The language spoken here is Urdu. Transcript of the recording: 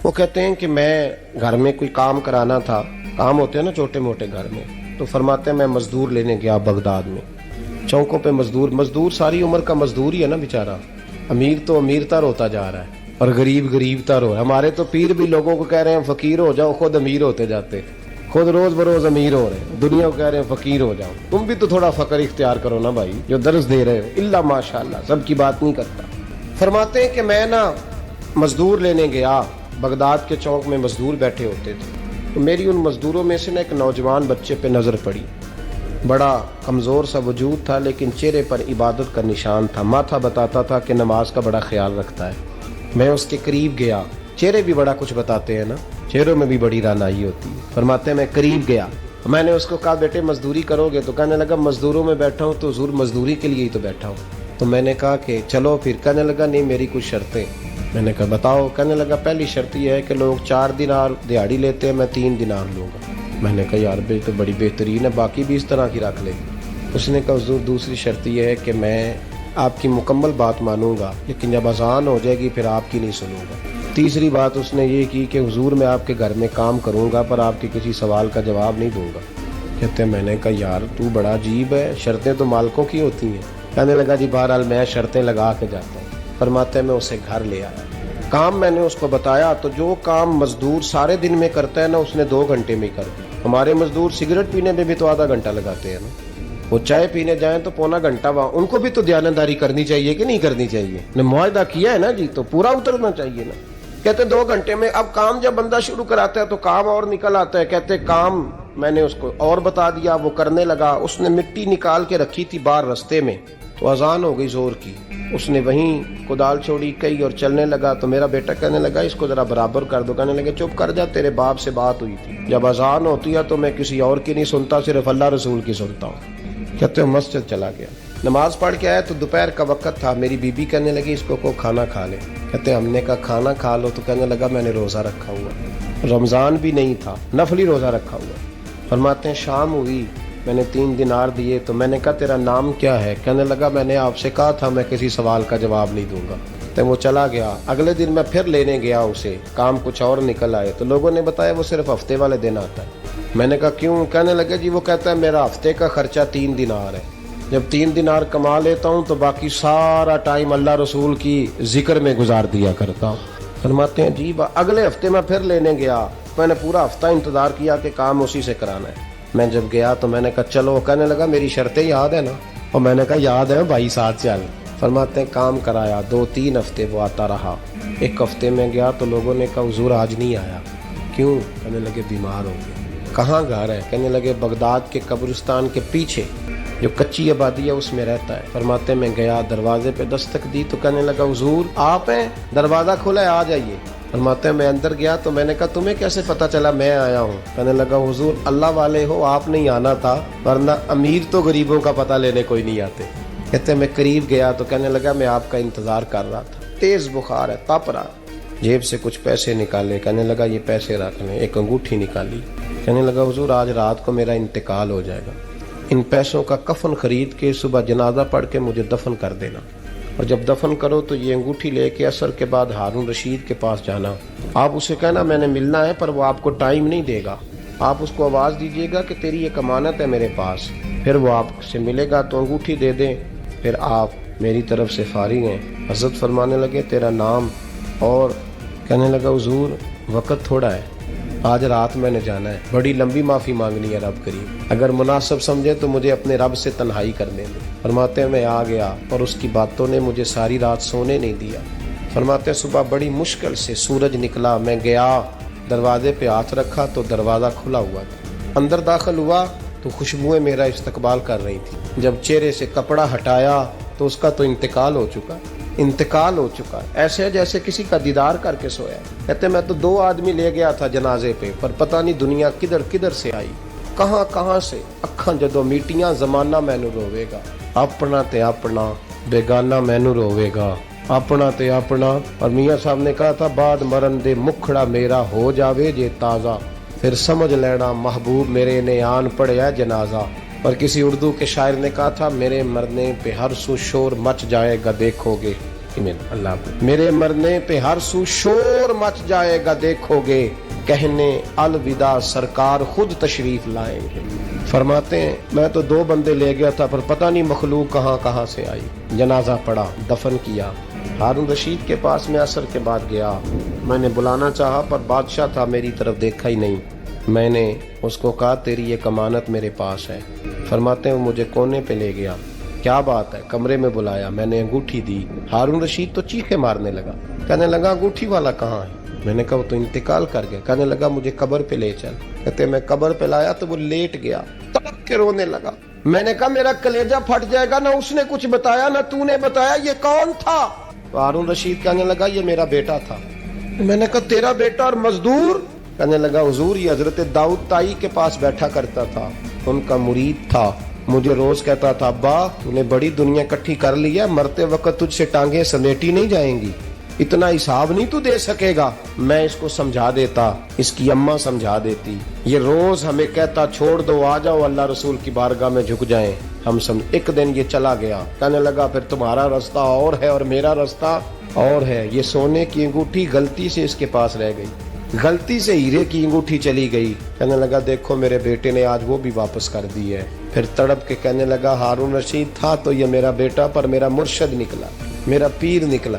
وہ کہتے ہیں کہ میں گھر میں کوئی کام کرانا تھا، کام ہوتے ہیں نا چھوٹے موٹے گھر میں، تو فرماتے ہیں میں مزدور لینے گیا بغداد میں، چوکوں پہ مزدور ساری عمر کا مزدور ہی ہے نا بیچارہ، امیر تو امیر تر ہوتا جا رہا ہے اور غریب غریب تر ہو رہا ہے۔ ہمارے تو پیر بھی لوگوں کو کہہ رہے ہیں فقیر ہو جاؤ، خود امیر ہوتے جاتے، خود روز بروز امیر ہو رہے ہیں، دنیا کو کہہ رہے ہیں فقیر ہو جاؤ۔ تم بھی تو تھوڑا فقر اختیار کرو نا بھائی، جو درس دے رہے ہو، اللہ ماشاءاللہ سب کی بات نہیں کرتا۔ فرماتے ہیں کہ میں نا مزدور لینے گیا، بغداد کے چوک میں مزدور بیٹھے ہوتے تھے، تو میری ان مزدوروں میں سے نا ایک نوجوان بچے پہ نظر پڑی، بڑا کمزور سا وجود تھا لیکن چہرے پر عبادت کا نشان تھا، ماتھا بتاتا تھا کہ نماز کا بڑا خیال رکھتا ہے۔ میں اس کے قریب گیا، چہرے بھی بڑا کچھ بتاتے ہیں نا، چہروں میں بھی بڑی رانائی ہوتی ہے۔ فرماتے ہیں میں قریب گیا، میں نے اس کو کہا بیٹے مزدوری کرو گے؟ تو کہنے لگا مزدوروں میں بیٹھا ہوں تو حضور مزدوری کے لیے ہی تو بیٹھا ہوں۔ تو میں نے کہا کہ چلو پھر، کہنے لگا نہیں میری کچھ شرطیں۔ میں نے کہا بتاؤ؟ کہنے لگا پہلی شرط یہ ہے کہ لوگ 4 دینار دیہاڑی لیتے ہیں، میں 3 دینار لوں گا۔ میں نے کہا یار بھائی تو بڑی بہترین ہے، باقی بھی اس طرح کی رکھ لے۔ اس نے کہا حضور دوسری شرط یہ ہے کہ میں آپ کی مکمل بات مانوں گا لیکن جب اذان ہو جائے گی پھر آپ کی نہیں سنوں گا۔ تیسری بات اس نے یہ کی کہ حضور میں آپ کے گھر میں کام کروں گا پر آپ کے کسی سوال کا جواب نہیں دوں گا۔ کہتے ہیں میں نے کہا یار تو بڑا عجیب ہے، شرطیں تو مالکوں کی ہوتی ہیں۔ کہنے لگا جی بہرحال میں شرطیں لگا کے جاتا ہوں۔ فرماتے ہیں میں اسے گھر لے آیا، کام میں نے اس کو بتایا تو جو کام مزدور سارے دن میں کرتا ہے نا اس نے 2 گھنٹے میں کر دیا۔ ہمارے مزدور سگریٹ پینے میں بھی تو آدھا گھنٹہ لگاتے ہیں نا، وہ چائے پینے جائیں تو پونا گھنٹہ، وہاں ان کو بھی تو دیانتداری کرنی چاہیے کہ نہیں کرنی چاہیے؟ نے معاہدہ کیا ہے نا جی تو پورا اترنا چاہیے نا۔ کہتے 2 گھنٹے میں، اب کام جب بندہ شروع کراتا ہے تو کام اور نکل آتا ہے۔ کہتے کام میں نے اس کو اور بتا دیا، وہ کرنے لگا۔ اس نے مٹی نکال کے رکھی تھی باہر رستے میں، تو اذان ہو گئی زور کی، اس نے وہیں کدال چھوڑی کئی اور چلنے لگا۔ تو میرا بیٹا کہنے لگا اس کو ذرا برابر کر دو۔ کہنے لگے چپ کر جا، تیرے باپ سے بات ہوئی تھی، جب اذان ہوتی ہے تو میں کسی اور کی نہیں سنتا، صرف اللہ رسول کی سنتا ہوں۔ کہتے ہیں مسجد چلا گیا، نماز پڑھ کے آیا تو دوپہر کا وقت تھا۔ میری بیوی کہنے لگی اس کو کھانا کھا لے۔ کہتے ہیں ہم نے کہا کھانا کھا لو، تو کہنے لگا میں نے روزہ رکھا ہوا، رمضان بھی نہیں تھا، نفلی روزہ رکھا ہوا۔ فرماتے ہیں شام ہوئی، میں نے 3 دینار دیے تو میں نے کہا تیرا نام کیا ہے؟ کہنے لگا میں نے آپ سے کہا تھا میں کسی سوال کا جواب نہیں دوں گا۔ تو وہ چلا گیا۔ اگلے دن میں پھر لینے گیا اسے، کام کچھ اور نکل آئے تو لوگوں نے بتایا وہ صرف ہفتے والے دن آتا ہے۔ میں نے کہا کیوں؟ کہنے لگے جی وہ کہتا ہے میرا ہفتے کا خرچہ 3 دینار ہے، جب 3 دینار کما لیتا ہوں تو باقی سارا ٹائم اللہ رسول کی ذکر میں گزار دیا کرتا ہوں۔ فرماتے ہیں جی اگلے ہفتے میں پھر لینے گیا، میں نے پورا ہفتہ انتظار کیا کہ کام اسی سے کرانا ہے۔ میں جب گیا تو میں نے کہا چلو، کہنے لگا میری شرطیں یاد ہے نا؟ اور میں نے کہا یاد ہے بھائی ساتھ چل۔ فرماتے ہیں کام کرایا، 2-3 ہفتے وہ آتا رہا۔ ایک ہفتے میں گیا تو لوگوں نے کہا حضور آج نہیں آیا، کیوں؟ کہنے لگے بیمار ہو گئے۔ کہاں گھر ہے؟ کہنے لگے بغداد کے قبرستان کے پیچھے جو کچی آبادی ہے اس میں رہتا ہے۔ فرماتے میں گیا، دروازے پہ دستک دی تو کہنے لگا حضور آپ ہیں؟ دروازہ کھلا ہے، آ جائیے۔ فرماتے ہیں میں اندر گیا تو میں نے کہا تمہیں کیسے پتہ چلا میں آیا ہوں؟ کہنے لگا حضور اللہ والے ہو، آپ نہیں آنا تھا، ورنہ امیر تو غریبوں کا پتہ لینے کوئی نہیں آتے۔ کہتے ہیں میں قریب گیا تو کہنے لگا میں آپ کا انتظار کر رہا تھا، تیز بخار ہے، تپ رہا۔ جیب سے کچھ پیسے نکالے، کہنے لگا یہ پیسے رکھ لیں۔ ایک انگوٹھی نکالی، کہنے لگا حضور آج رات کو میرا انتقال ہو جائے گا، ان پیسوں کا کفن خرید کے صبح جنازہ پڑھ کے مجھے دفن کر دینا، اور جب دفن کرو تو یہ انگوٹھی لے کے عصر کے بعد ہارون رشید کے پاس جانا، آپ اسے کہنا میں نے ملنا ہے پر وہ آپ کو ٹائم نہیں دے گا، آپ اس کو آواز دیجیے گا کہ تیری ایک امانت ہے میرے پاس، پھر وہ آپ سے ملے گا تو انگوٹھی دے دیں، پھر آپ میری طرف سے فارغ ہیں۔ حضرت فرمانے لگے تیرا نام؟ اور کہنے لگا حضور وقت تھوڑا ہے، آج رات میں نے جانا ہے، بڑی لمبی معافی مانگنی ہے رب کریم، اگر مناسب سمجھے تو مجھے اپنے رب سے تنہائی کرنے دے۔ فرماتے ہیں میں آ گیا اور اس کی باتوں نے مجھے ساری رات سونے نہیں دیا۔ فرماتے ہیں صبح بڑی مشکل سے سورج نکلا، میں گیا دروازے پہ ہاتھ رکھا تو دروازہ کھلا ہوا تھا، اندر داخل ہوا تو خوشبوئیں میرا استقبال کر رہی تھی، جب چہرے سے کپڑا ہٹایا تو اس کا تو انتقال ہو چکا ایسے جیسے کسی کا دیدار کر کے سویا۔ کہتے میں تو 2 آدمی لے گیا تھا جنازے پہ، پر پتہ نہیں دنیا کدھر کدھر سے آئی، کہاں سے اکھاں جدو میٹیاں، زمانہ مینو روے گا، اپنا تے اپنا بیگانہ مینو روے گا، اپنا تے اپنا۔ اور میاں صاحب نے کہا تھا بعد مرن دے مکھڑا میرا ہو جاوے جے تازہ، پھر سمجھ لینا محبوب میرے نے آن پڑیا جنازہ۔ اور کسی اردو کے شاعر نے کہا تھا میرے مرنے پہ ہر سو شور مچ جائے گا دیکھو گے، اللہ کو میرے مرنے پہ ہر سو شور مچ جائے گا دیکھو گے کہنے الوداع سرکار خود تشریف لائیں گے. فرماتے ہیں میں تو 2 بندے لے گیا تھا پر پتہ نہیں مخلوق کہاں کہاں سے آئی. جنازہ پڑا, دفن کیا. ہارون رشید کے پاس میں عصر کے بعد گیا. میں نے بلانا چاہا پر بادشاہ تھا, میری طرف دیکھا ہی نہیں. میں نے اس کو کہا تیری یہ امانت میرے پاس ہے. فرماتے ہیں وہ مجھے کونے پہ لے گیا. کیا بات ہے؟ کمرے میں بلایا, میں نے انگوٹھی دی. ہارون رشید تو چیخے مارنے لگا, کہنے لگا انگوٹھی والا کہاں ہے؟ میں نے کہا وہ تو انتقال کر گیا. کہنے لگا مجھے قبر پہ لے چل. کہتے میں قبر پہ لایا تو وہ لیٹ گیا, تڑپ کے رونے لگا. میں نے کہا میرا کلیجہ پھٹ جائے گا, نہ اس نے کچھ بتایا نہ تو نے بتایا, یہ کون تھا؟ ہارون رشید کہنے لگا یہ میرا بیٹا تھا. میں نے کہا تیرا بیٹا اور مزدور؟ کہنے لگا حضور یہ حضرت داؤد تائی کے پاس بیٹھا کرتا تھا, ان کا مرید تھا. مجھے روز کہتا تھا ابا تو نے بڑی دنیا اکٹھی کر لی ہے, مرتے وقت تجھ سے ٹانگیں سمیٹی نہیں جائیں گی, اتنا حساب نہیں تو دے سکے گا. میں اس کو سمجھا دیتا, اس کی اماں سمجھا دیتی. یہ روز ہمیں کہتا چھوڑ دو آ جاؤ اللہ رسول کی بارگاہ میں جھک جائیں. ہم ایک دن یہ چلا گیا. کہنے لگا پھر تمہارا راستہ اور ہے اور میرا راستہ اور ہے. یہ سونے کی انگوٹھی غلطی سے اس کے پاس رہ گئی, غلطی سے ہیرے کی انگوٹھی چلی گئی. کہنے لگا دیکھو میرے بیٹے نے آج وہ بھی واپس کر دی ہے. پھر تڑپ کے کہنے لگا ہارون رشید تھا تو یہ میرا بیٹا, پر میرا مرشد نکلا, میرا پیر نکلا.